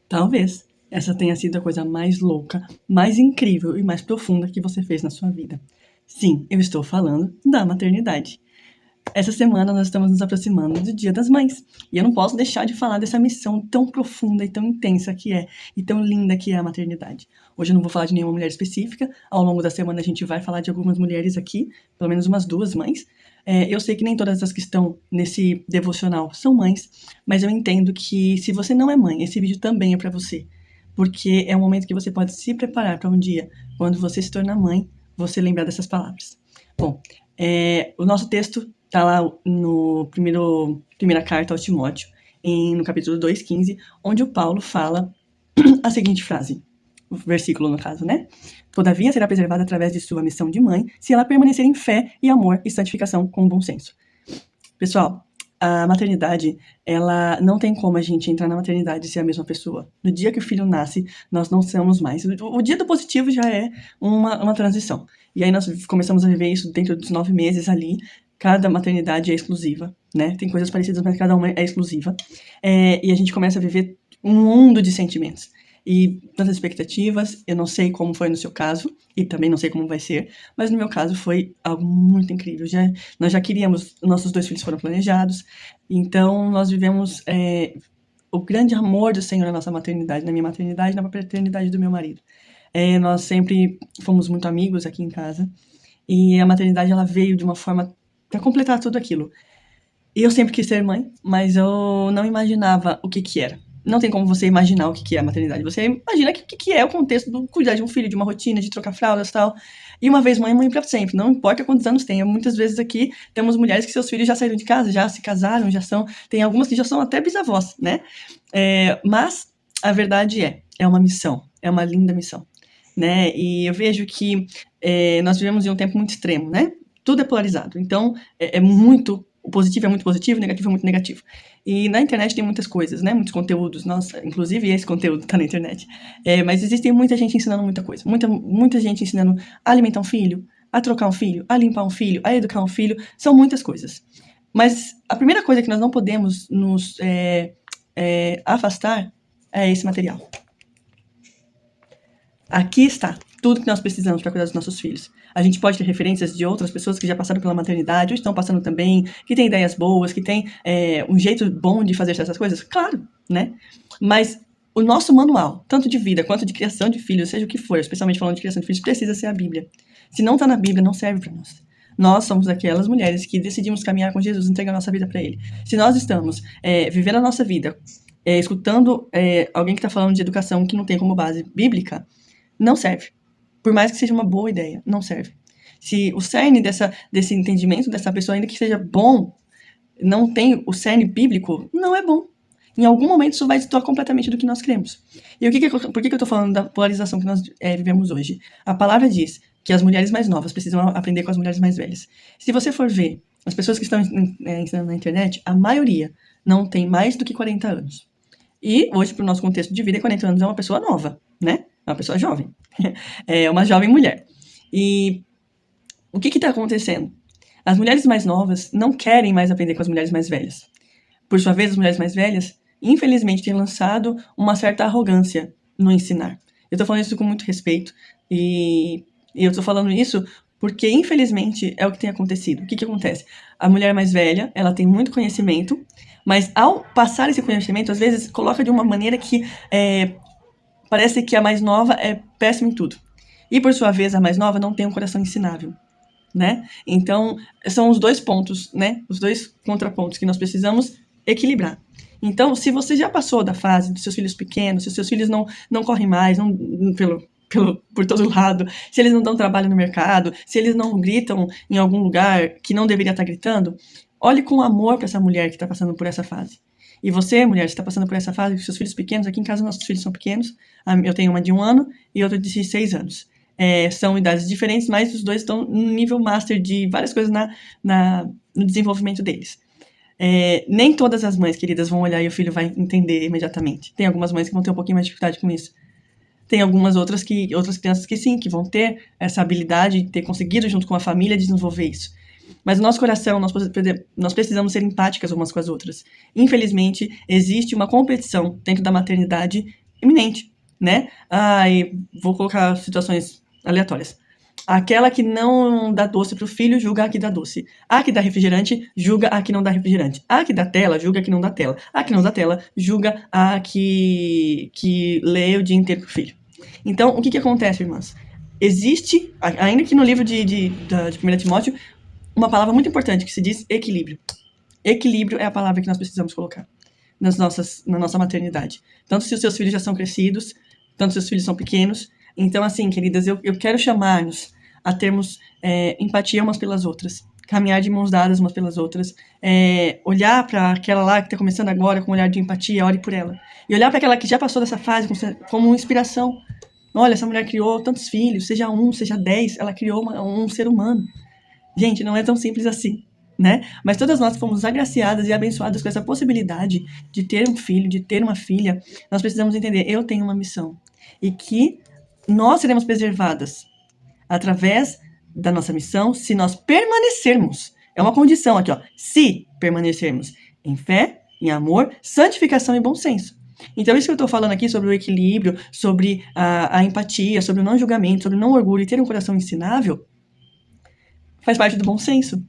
Talvez essa tenha sido a coisa mais louca, mais incrível e mais profunda que você fez na sua vida. Sim, eu estou falando da maternidade. Essa semana nós estamos nos aproximando do Dia das Mães. E eu não posso deixar de falar dessa missão tão profunda e tão intensa que é, e tão linda que é a maternidade. Hoje eu não vou falar de nenhuma mulher específica. Ao longo da semana a gente vai falar de algumas mulheres aqui, pelo menos umas 2 mães. Eu sei que nem todas as que estão nesse devocional são mães, mas eu entendo que se você não é mãe, esse vídeo também é para você. Porque é um momento que você pode se preparar para um dia, quando você se tornar mãe, você lembrar dessas palavras. Bom, o nosso texto está lá no primeira carta ao Timóteo, no capítulo 2:15, onde o Paulo fala a seguinte frase, o versículo no caso, né? Todavia será preservada através de sua missão de mãe, se ela permanecer em fé e amor e santificação com bom senso. Pessoal, a maternidade, ela não tem como a gente entrar na maternidade e ser a mesma pessoa. No dia que o filho nasce, nós não somos mais. O dia do positivo já é uma transição. E aí nós começamos a viver isso dentro dos 9 meses ali. Cada maternidade é exclusiva, né? Tem coisas parecidas, mas cada uma é exclusiva. E a gente começa a viver um mundo de sentimentos e tantas expectativas. Eu não sei como foi no seu caso, e também não sei como vai ser, mas no meu caso foi algo muito incrível. Nós já queríamos, nossos 2 filhos foram planejados, então nós vivemos o grande amor do Senhor na nossa maternidade, na minha maternidade e na paternidade do meu marido. Nós sempre fomos muito amigos aqui em casa, e a maternidade ela veio de uma forma para completar tudo aquilo. E eu sempre quis ser mãe, mas eu não imaginava o que era. Não tem como você imaginar o que é a maternidade. Você imagina o que é o contexto do cuidar de um filho, de uma rotina, de trocar fraldas e tal. E uma vez mãe, mãe pra sempre. Não importa quantos anos tenha. Muitas vezes aqui temos mulheres que seus filhos já saíram de casa, já se casaram, tem algumas que já são até bisavós, né? Mas a verdade é uma missão. É uma linda missão, né? E eu vejo que nós vivemos em um tempo muito extremo, né? Tudo é polarizado. Então, o positivo é muito positivo, o negativo é muito negativo. E na internet tem muitas coisas, né? Muitos conteúdos. Nossa, inclusive esse conteúdo tá na internet. Mas existem muita gente ensinando muita coisa. Muita gente ensinando a alimentar um filho, a trocar um filho, a limpar um filho, a educar um filho. São muitas coisas. Mas a primeira coisa que nós não podemos nos afastar é esse material. Aqui está tudo que nós precisamos para cuidar dos nossos filhos. A gente pode ter referências de outras pessoas que já passaram pela maternidade, ou estão passando também, que têm ideias boas, que têm um jeito bom de fazer essas coisas. Claro, né? Mas o nosso manual, tanto de vida quanto de criação de filhos, seja o que for, especialmente falando de criação de filhos, precisa ser a Bíblia. Se não está na Bíblia, não serve para nós. Nós somos aquelas mulheres que decidimos caminhar com Jesus, entregar a nossa vida para Ele. Se nós estamos vivendo a nossa vida, escutando alguém que está falando de educação que não tem como base bíblica, não serve. Por mais que seja uma boa ideia, não serve. Se o cerne desse entendimento dessa pessoa, ainda que seja bom, não tem o cerne bíblico, não é bom. Em algum momento isso vai destoar completamente do que nós cremos. E por que eu estou falando da polarização que nós vivemos hoje? A palavra diz que as mulheres mais novas precisam aprender com as mulheres mais velhas. Se você for ver as pessoas que estão ensinando na internet, a maioria não tem mais do que 40 anos. E hoje, para o nosso contexto de vida, 40 anos é uma pessoa nova, né? É uma pessoa jovem. É uma jovem mulher. E o que está acontecendo? As mulheres mais novas não querem mais aprender com as mulheres mais velhas. Por sua vez, as mulheres mais velhas, infelizmente, têm lançado uma certa arrogância no ensinar. Eu estou falando isso com muito respeito. E eu estou falando isso porque, infelizmente, é o que tem acontecido. O que acontece? A mulher mais velha, ela tem muito conhecimento, mas ao passar esse conhecimento, às vezes, coloca de uma maneira que parece que a mais nova é péssima em tudo. E, por sua vez, a mais nova não tem um coração ensinável, né? Então, são os 2 pontos, né? Os 2 contrapontos que nós precisamos equilibrar. Então, se você já passou da fase dos seus filhos pequenos, se os seus filhos não correm mais, por todo lado, se eles não dão trabalho no mercado, se eles não gritam em algum lugar que não deveria estar gritando, olhe com amor para essa mulher que está passando por essa fase. E você, mulher, está passando por essa fase com seus filhos pequenos. Aqui em casa, nossos filhos são pequenos. Eu tenho uma de 1 ano e outra de 6 anos. São idades diferentes, mas os 2 estão no nível master de várias coisas no desenvolvimento deles. Nem todas as mães, queridas, vão olhar e o filho vai entender imediatamente. Tem algumas mães que vão ter um pouquinho mais de dificuldade com isso. Tem algumas outras crianças que sim, que vão ter essa habilidade de ter conseguido, junto com a família, desenvolver isso. Mas no nosso coração, nós precisamos ser empáticas umas com as outras. Infelizmente, existe uma competição dentro da maternidade iminente, né? E vou colocar situações aleatórias. Aquela que não dá doce pro filho, julga a que dá doce. A que dá refrigerante, julga a que não dá refrigerante. A que dá tela, julga a que não dá tela. A que não dá tela, julga a que lê o dia inteiro pro filho. Então, o que acontece, irmãs? Existe, ainda que no livro de 1 Timóteo, uma palavra muito importante que se diz equilíbrio. Equilíbrio é a palavra que nós precisamos colocar na nossa maternidade. Tanto se os seus filhos já são crescidos, tanto se os seus filhos são pequenos. Então, assim, queridas, eu quero chamar-nos a termos empatia umas pelas outras, caminhar de mãos dadas umas pelas outras, olhar para aquela lá que está começando agora com um olhar de empatia, ore por ela. E olhar para aquela que já passou dessa fase como uma inspiração. Olha, essa mulher criou tantos filhos, seja 1, seja 10, ela criou um ser humano. Gente, não é tão simples assim, né? Mas todas nós fomos agraciadas e abençoadas com essa possibilidade de ter um filho, de ter uma filha. Nós precisamos entender, eu tenho uma missão. E que nós seremos preservadas através da nossa missão se nós permanecermos. É uma condição aqui, ó. Se permanecermos em fé, em amor, santificação e bom senso. Então, isso que eu estou falando aqui sobre o equilíbrio, sobre a empatia, sobre o não julgamento, sobre o não orgulho e ter um coração ensinável, faz parte do bom senso.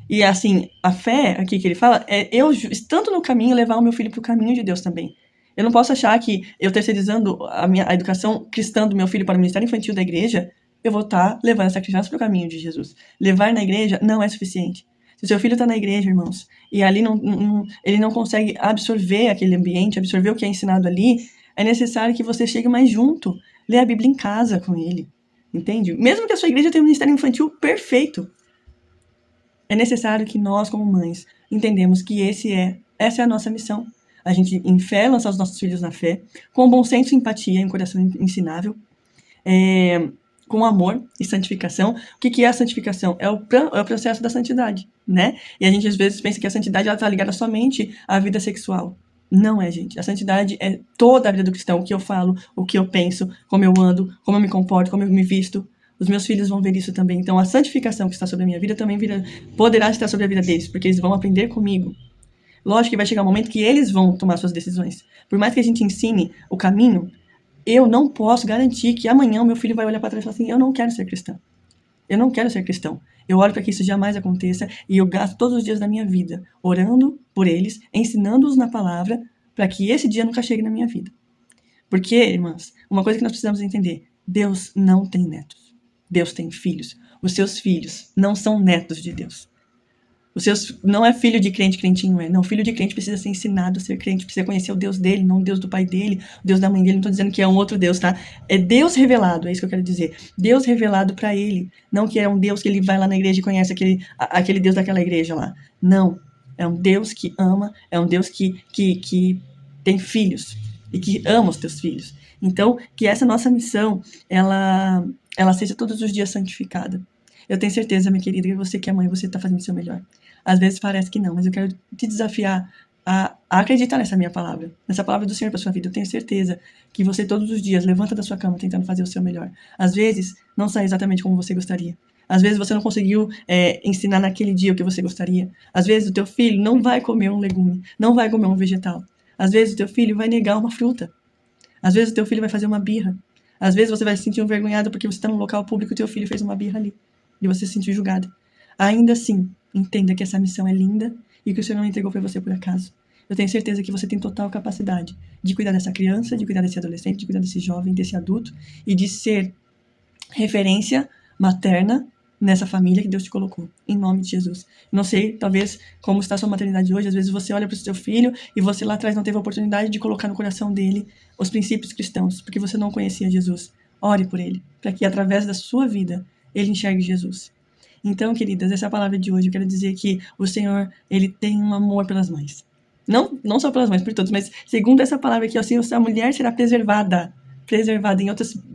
E, assim, a fé, aqui que ele fala, é eu, estando no caminho, levar o meu filho para o caminho de Deus também. Eu não posso achar que eu terceirizando a educação cristã do meu filho para o ministério infantil da igreja, eu vou estar levando essa criança para o caminho de Jesus. Levar na igreja não é suficiente. Se o seu filho está na igreja, irmãos, e ali ele não consegue absorver aquele ambiente, absorver o que é ensinado ali, é necessário que você chegue mais junto, lê a Bíblia em casa com ele, entende? Mesmo que a sua igreja tenha um ministério infantil perfeito, é necessário que nós, como mães, entendemos que essa é a nossa missão. A gente, em fé, lançar os nossos filhos na fé, com bom senso e empatia, e um coração ensinável, com amor e santificação. O que é a santificação? É o processo da santidade, né? E a gente, às vezes, pensa que a santidade está ligada somente à vida sexual. Não é, gente. A santidade é toda a vida do cristão. O que eu falo, o que eu penso, como eu ando, como eu me comporto, como eu me visto. Os meus filhos vão ver isso também. Então, a santificação que está sobre a minha vida também poderá estar sobre a vida deles, porque eles vão aprender comigo. Lógico que vai chegar um momento que eles vão tomar suas decisões. Por mais que a gente ensine o caminho, eu não posso garantir que amanhã o meu filho vai olhar para trás e falar assim, eu não quero ser cristã. Eu não quero ser cristão. Eu oro para que isso jamais aconteça e eu gasto todos os dias da minha vida orando por eles, ensinando-os na palavra, para que esse dia nunca chegue na minha vida. Porque, irmãs, uma coisa que nós precisamos entender, Deus não tem netos. Deus tem filhos. Os seus filhos não são netos de Deus. Não é filho de crente, crentinho é. Não, filho de crente precisa ser ensinado a ser crente, precisa conhecer o Deus dele, não o Deus do pai dele, o Deus da mãe dele. Não estou dizendo que é um outro Deus, tá? É Deus revelado, é isso que eu quero dizer. Deus revelado para ele. Não que é um Deus que ele vai lá na igreja e conhece aquele Deus daquela igreja lá. Não. É um Deus que ama, é um Deus que tem filhos e que ama os teus filhos. Então, que essa nossa missão, ela seja todos os dias santificada. Eu tenho certeza, minha querida, que você que é mãe, você está fazendo o seu melhor. Às vezes parece que não, mas eu quero te desafiar a acreditar nessa minha palavra, nessa palavra do Senhor para sua vida. Eu tenho certeza que você todos os dias levanta da sua cama tentando fazer o seu melhor. Às vezes não sai exatamente como você gostaria. Às vezes você não conseguiu ensinar naquele dia o que você gostaria. Às vezes o teu filho não vai comer um legume, não vai comer um vegetal. Às vezes o teu filho vai negar uma fruta. Às vezes o teu filho vai fazer uma birra. Às vezes você vai se sentir envergonhado porque você está num local público e o teu filho fez uma birra ali. E você se sentiu julgado. Ainda assim, entenda que essa missão é linda e que o Senhor não entregou para você por acaso. Eu tenho certeza que você tem total capacidade de cuidar dessa criança, de cuidar desse adolescente, de cuidar desse jovem, desse adulto e de ser referência materna nessa família que Deus te colocou, em nome de Jesus. Não sei, talvez, como está a sua maternidade hoje, às vezes você olha para o seu filho e você lá atrás não teve a oportunidade de colocar no coração dele os princípios cristãos, porque você não conhecia Jesus. Ore por ele, para que através da sua vida ele enxergue Jesus. Então, queridas, essa é a palavra de hoje. Eu quero dizer que o Senhor, ele tem um amor pelas mães. Não só pelas mães, por todos, mas segundo essa palavra aqui, assim, a mulher será preservada.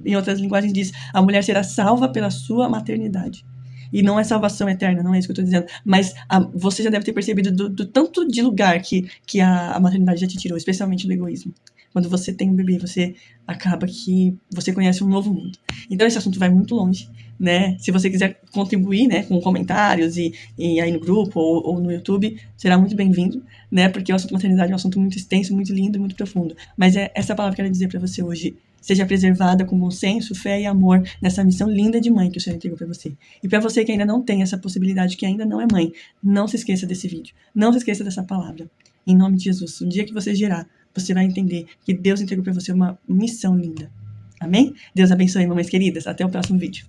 Em outras linguagens diz, a mulher será salva pela sua maternidade. E não é salvação eterna, não é isso que eu estou dizendo. Mas você já deve ter percebido do tanto de lugar que a maternidade já te tirou, especialmente do egoísmo. Quando você tem um bebê, você acaba que você conhece um novo mundo. Então esse assunto vai muito longe, né? Se você quiser contribuir, né, com comentários e aí no grupo ou no YouTube, será muito bem-vindo, né? Porque o assunto maternidade é um assunto muito extenso, muito lindo, muito profundo. Mas é essa palavra que eu quero dizer para você hoje. Seja preservada com bom senso, fé e amor nessa missão linda de mãe que o Senhor entregou para você. E para você que ainda não tem essa possibilidade, que ainda não é mãe, não se esqueça desse vídeo. Não se esqueça dessa palavra. Em nome de Jesus, o dia que você gerar, você vai entender que Deus entregou para você uma missão linda. Amém? Deus abençoe, mamães queridas. Até o próximo vídeo.